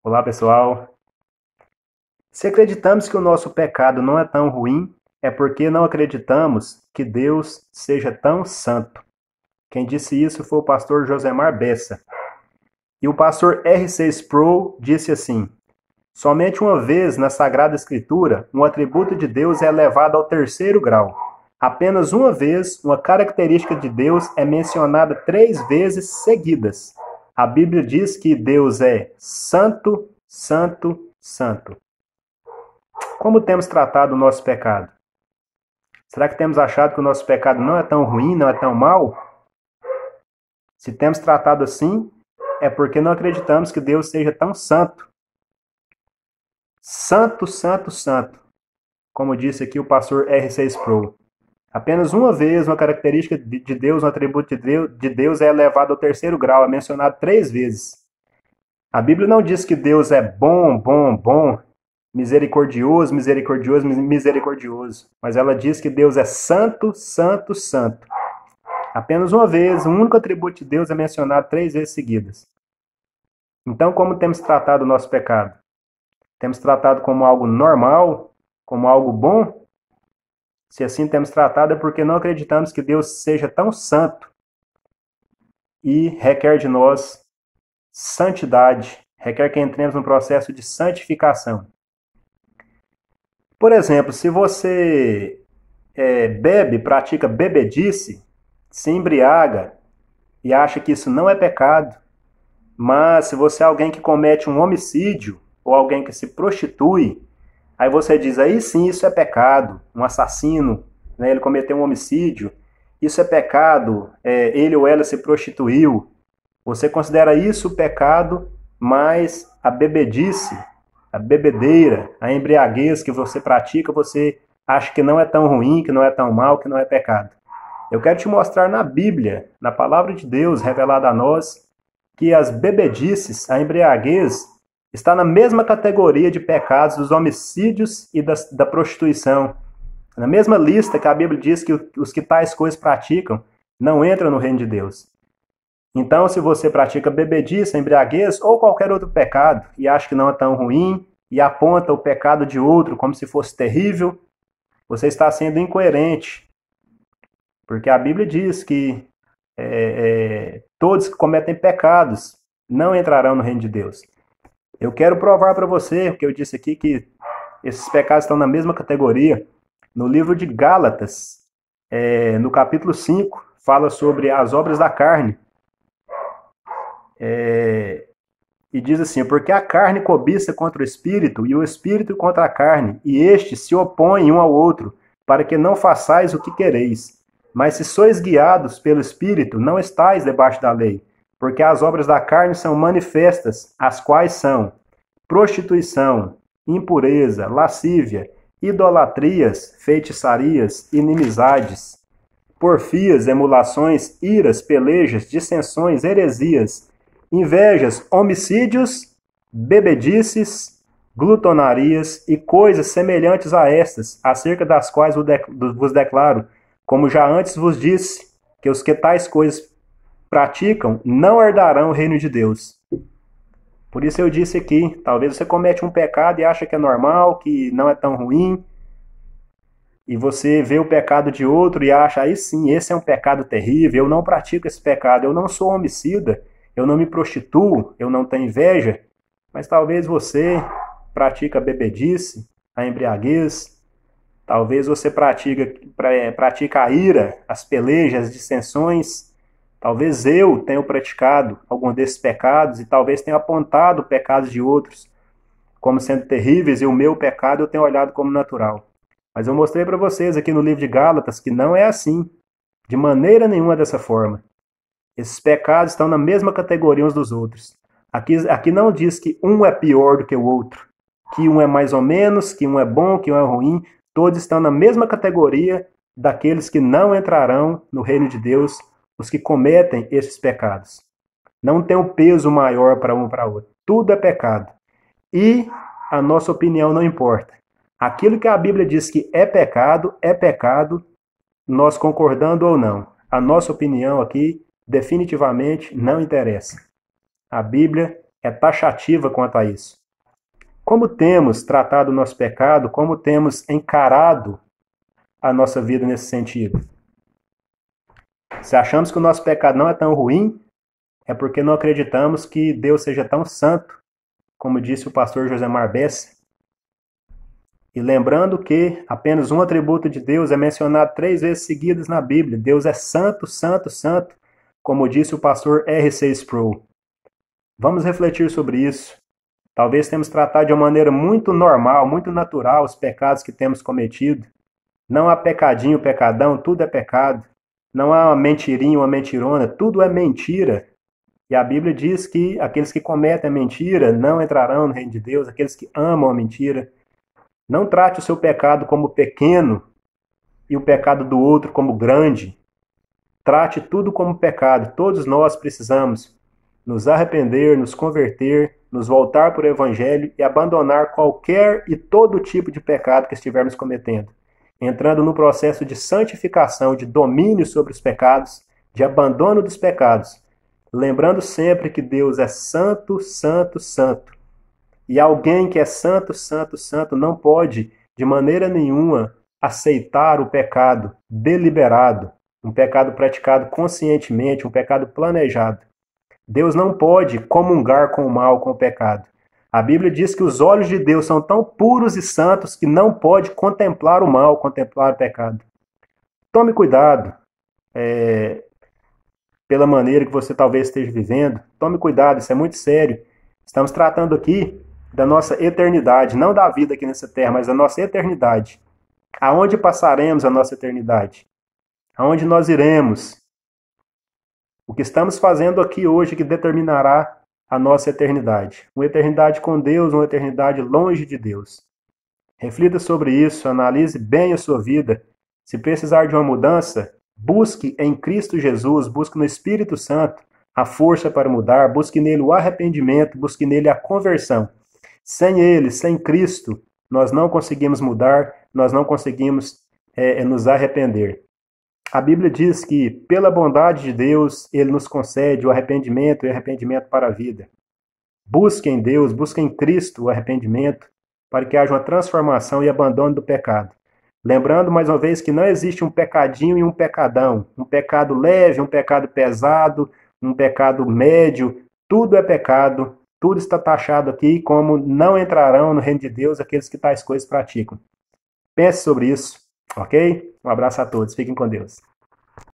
Olá, pessoal. Se acreditamos que o nosso pecado não é tão ruim, é porque não acreditamos que Deus seja tão santo. Quem disse isso foi o pastor Josemar Bessa. E o pastor R.C. Sproul disse assim: somente uma vez na Sagrada Escritura, um atributo de Deus é elevado ao terceiro grau. Apenas uma vez, uma característica de Deus é mencionada 3 vezes seguidas. A Bíblia diz que Deus é santo, santo, santo. Como temos tratado o nosso pecado? Será que temos achado que o nosso pecado não é tão ruim, não é tão mal? Se temos tratado assim, é porque não acreditamos que Deus seja tão santo. Santo, santo, santo. Como disse aqui o pastor R.C. Sproul. Apenas uma vez uma característica de Deus, um atributo de Deus é elevado ao terceiro grau, é mencionado 3 vezes. A Bíblia não diz que Deus é bom, bom, bom, misericordioso, misericordioso, misericordioso. Mas ela diz que Deus é santo, santo, santo. Apenas uma vez, um único atributo de Deus é mencionado 3 vezes seguidas. Então, como temos tratado o nosso pecado? Temos tratado como algo normal, como algo bom? Se assim temos tratado, é porque não acreditamos que Deus seja tão santo e requer de nós santidade, requer que entremos no processo de santificação. Por exemplo, se você bebe, pratica bebedice, se embriaga e acha que isso não é pecado, mas se você é alguém que comete um homicídio ou alguém que se prostitui, aí você diz, aí sim, isso é pecado. Um assassino, né, ele cometeu um homicídio, isso é pecado, ele ou ela se prostituiu. Você considera isso pecado, mas a bebedice, a bebedeira, a embriaguez que você pratica, você acha que não é tão ruim, que não é tão mal, que não é pecado. Eu quero te mostrar na Bíblia, na palavra de Deus revelada a nós, que as bebedices, a embriaguez, está na mesma categoria de pecados dos homicídios e da prostituição. Na mesma lista que a Bíblia diz que os que tais coisas praticam não entram no reino de Deus. Então, se você pratica bebedice, embriaguez ou qualquer outro pecado e acha que não é tão ruim e aponta o pecado de outro como se fosse terrível, você está sendo incoerente. Porque a Bíblia diz que todos que cometem pecados não entrarão no reino de Deus. Eu quero provar para você, porque eu disse aqui que esses pecados estão na mesma categoria. No livro de Gálatas, no capítulo 5, fala sobre as obras da carne. E diz assim, porque a carne cobiça contra o espírito e o espírito contra a carne, e estes se opõem um ao outro, para que não façais o que quereis. Mas se sois guiados pelo espírito, não estais debaixo da lei, porque as obras da carne são manifestas, as quais são prostituição, impureza, lascívia, idolatrias, feitiçarias, inimizades, porfias, emulações, iras, pelejas, dissensões, heresias, invejas, homicídios, bebedices, glutonarias e coisas semelhantes a estas, acerca das quais vos declaro, como já antes vos disse, que os que tais coisas praticam não herdarão o reino de Deus. Por isso eu disse aqui, talvez você comete um pecado e acha que é normal, que não é tão ruim, e você vê o pecado de outro e acha, aí sim, esse é um pecado terrível, eu não pratico esse pecado, eu não sou homicida, eu não me prostituo, eu não tenho inveja, mas talvez você pratica a bebedice, a embriaguez, talvez você pratica a ira, as pelejas, as dissensões, talvez eu tenha praticado algum desses pecados e talvez tenha apontado pecados de outros como sendo terríveis e o meu pecado eu tenho olhado como natural. Mas eu mostrei para vocês aqui no livro de Gálatas que não é assim, de maneira nenhuma dessa forma. Esses pecados estão na mesma categoria uns dos outros. Aqui não diz que um é pior do que o outro, que um é mais ou menos, que um é bom, que um é ruim. Todos estão na mesma categoria daqueles que não entrarão no reino de Deus, os que cometem esses pecados. Não tem um peso maior para um para outro. Tudo é pecado. E a nossa opinião não importa. Aquilo que a Bíblia diz que é pecado, nós concordando ou não. A nossa opinião aqui definitivamente não interessa. A Bíblia é taxativa quanto a isso. Como temos tratado o nosso pecado, como temos encarado a nossa vida nesse sentido? Se achamos que o nosso pecado não é tão ruim, é porque não acreditamos que Deus seja tão santo, como disse o pastor Josemar Bessa. E lembrando que apenas um atributo de Deus é mencionado 3 vezes seguidas na Bíblia. Deus é santo, santo, santo, como disse o pastor R.C. Sproul. Vamos refletir sobre isso. Talvez temos tratado de uma maneira muito normal, muito natural os pecados que temos cometido. Não há pecadinho, pecadão, tudo é pecado. Não há uma mentirinha, uma mentirona, tudo é mentira. E a Bíblia diz que aqueles que cometem a mentira não entrarão no reino de Deus, aqueles que amam a mentira. Não trate o seu pecado como pequeno e o pecado do outro como grande. Trate tudo como pecado. Todos nós precisamos nos arrepender, nos converter, nos voltar para o Evangelho e abandonar qualquer e todo tipo de pecado que estivermos cometendo, entrando no processo de santificação, de domínio sobre os pecados, de abandono dos pecados, lembrando sempre que Deus é santo, santo, santo. E alguém que é santo, santo, santo não pode, de maneira nenhuma, aceitar o pecado deliberado, um pecado praticado conscientemente, um pecado planejado. Deus não pode comungar com o mal, com o pecado. A Bíblia diz que os olhos de Deus são tão puros e santos que não pode contemplar o mal, contemplar o pecado. Tome cuidado pela maneira que você talvez esteja vivendo. Tome cuidado, isso é muito sério. Estamos tratando aqui da nossa eternidade, não da vida aqui nessa terra, mas da nossa eternidade. Aonde passaremos a nossa eternidade? Aonde nós iremos? O que estamos fazendo aqui hoje que determinará a nossa eternidade. Uma eternidade com Deus, uma eternidade longe de Deus. Reflita sobre isso, analise bem a sua vida. Se precisar de uma mudança, busque em Cristo Jesus, busque no Espírito Santo a força para mudar, busque nele o arrependimento, busque nele a conversão. Sem ele, sem Cristo, nós não conseguimos mudar, nós não conseguimos nos arrepender. A Bíblia diz que, pela bondade de Deus, Ele nos concede o arrependimento e o arrependimento para a vida. Busque em Deus, busque em Cristo o arrependimento, para que haja uma transformação e abandono do pecado. Lembrando, mais uma vez, que não existe um pecadinho e um pecadão. Um pecado leve, um pecado pesado, um pecado médio. Tudo é pecado, tudo está taxado aqui como não entrarão no reino de Deus aqueles que tais coisas praticam. Pense sobre isso. Ok? Um abraço a todos. Fiquem com Deus.